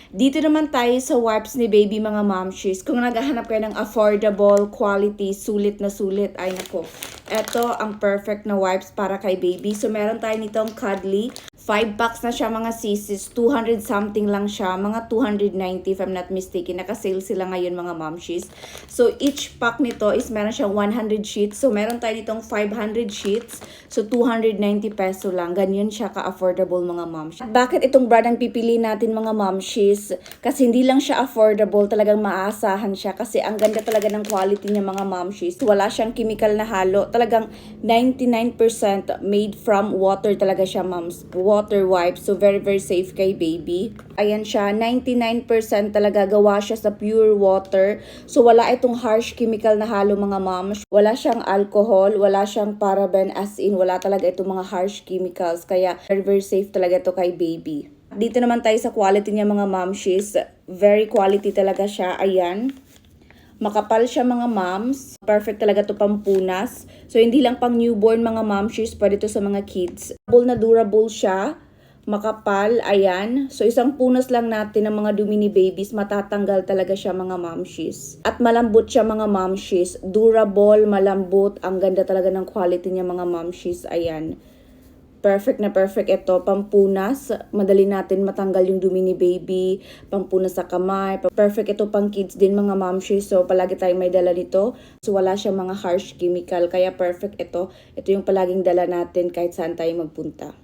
Dito naman tayo sa wipes ni baby mga momshies. Kung naghahanap kayo ng affordable, quality, sulit na sulit, ay nako. Ito ang perfect na wipes para kay baby. So meron tayo nitong cuddly. 5 packs na siya mga sisis. 200 something lang siya. Mga 290 if I'm not mistaken. Naka-sale sila ngayon mga momshies. So each pack nito is meron siyang 100 sheets. So meron tayo nitong 500 sheets. So 290 peso lang. Ganyan siya ka-affordable mga momshies. Bakit itong brand ang pipili natin mga momshies? Kasi hindi lang siya affordable. Talagang maaasahan siya. Kasi ang ganda talaga ng quality niya mga momshies. Wala siyang chemical na halo. Talagang 99% made from water talaga siya moms. Water wipes. So very safe kay baby. Ayan siya. 99% talaga gawa siya sa pure water. So wala itong harsh chemical na halo mga moms. Wala siyang alcohol. Wala siyang paraben, as in wala talaga itong mga harsh chemicals. Kaya very safe talaga ito kay baby. Dito naman tayo sa quality niya mga momshies. Very quality talaga siya. Ayan. Makapal siya mga moms. Perfect talaga to pampunas. So hindi lang pang newborn mga momshies, pwede to sa mga kids. Durable siya. Makapal, ayan. So isang punas lang natin ng mga dumi ni babies, matatanggal talaga siya mga momshies. At malambot siya mga momshies. Durable, malambot. Ang ganda talaga ng quality niya mga momshies. Ayan. Perfect na perfect ito. Pampunas. Madali natin matanggal yung dumi ni baby. Pampunas sa kamay. Perfect ito pang kids din mga momshies. So palagi tayong may dala nito. So wala siyang mga harsh chemical. Kaya perfect ito. Ito yung palaging dala natin kahit saan tayo magpunta.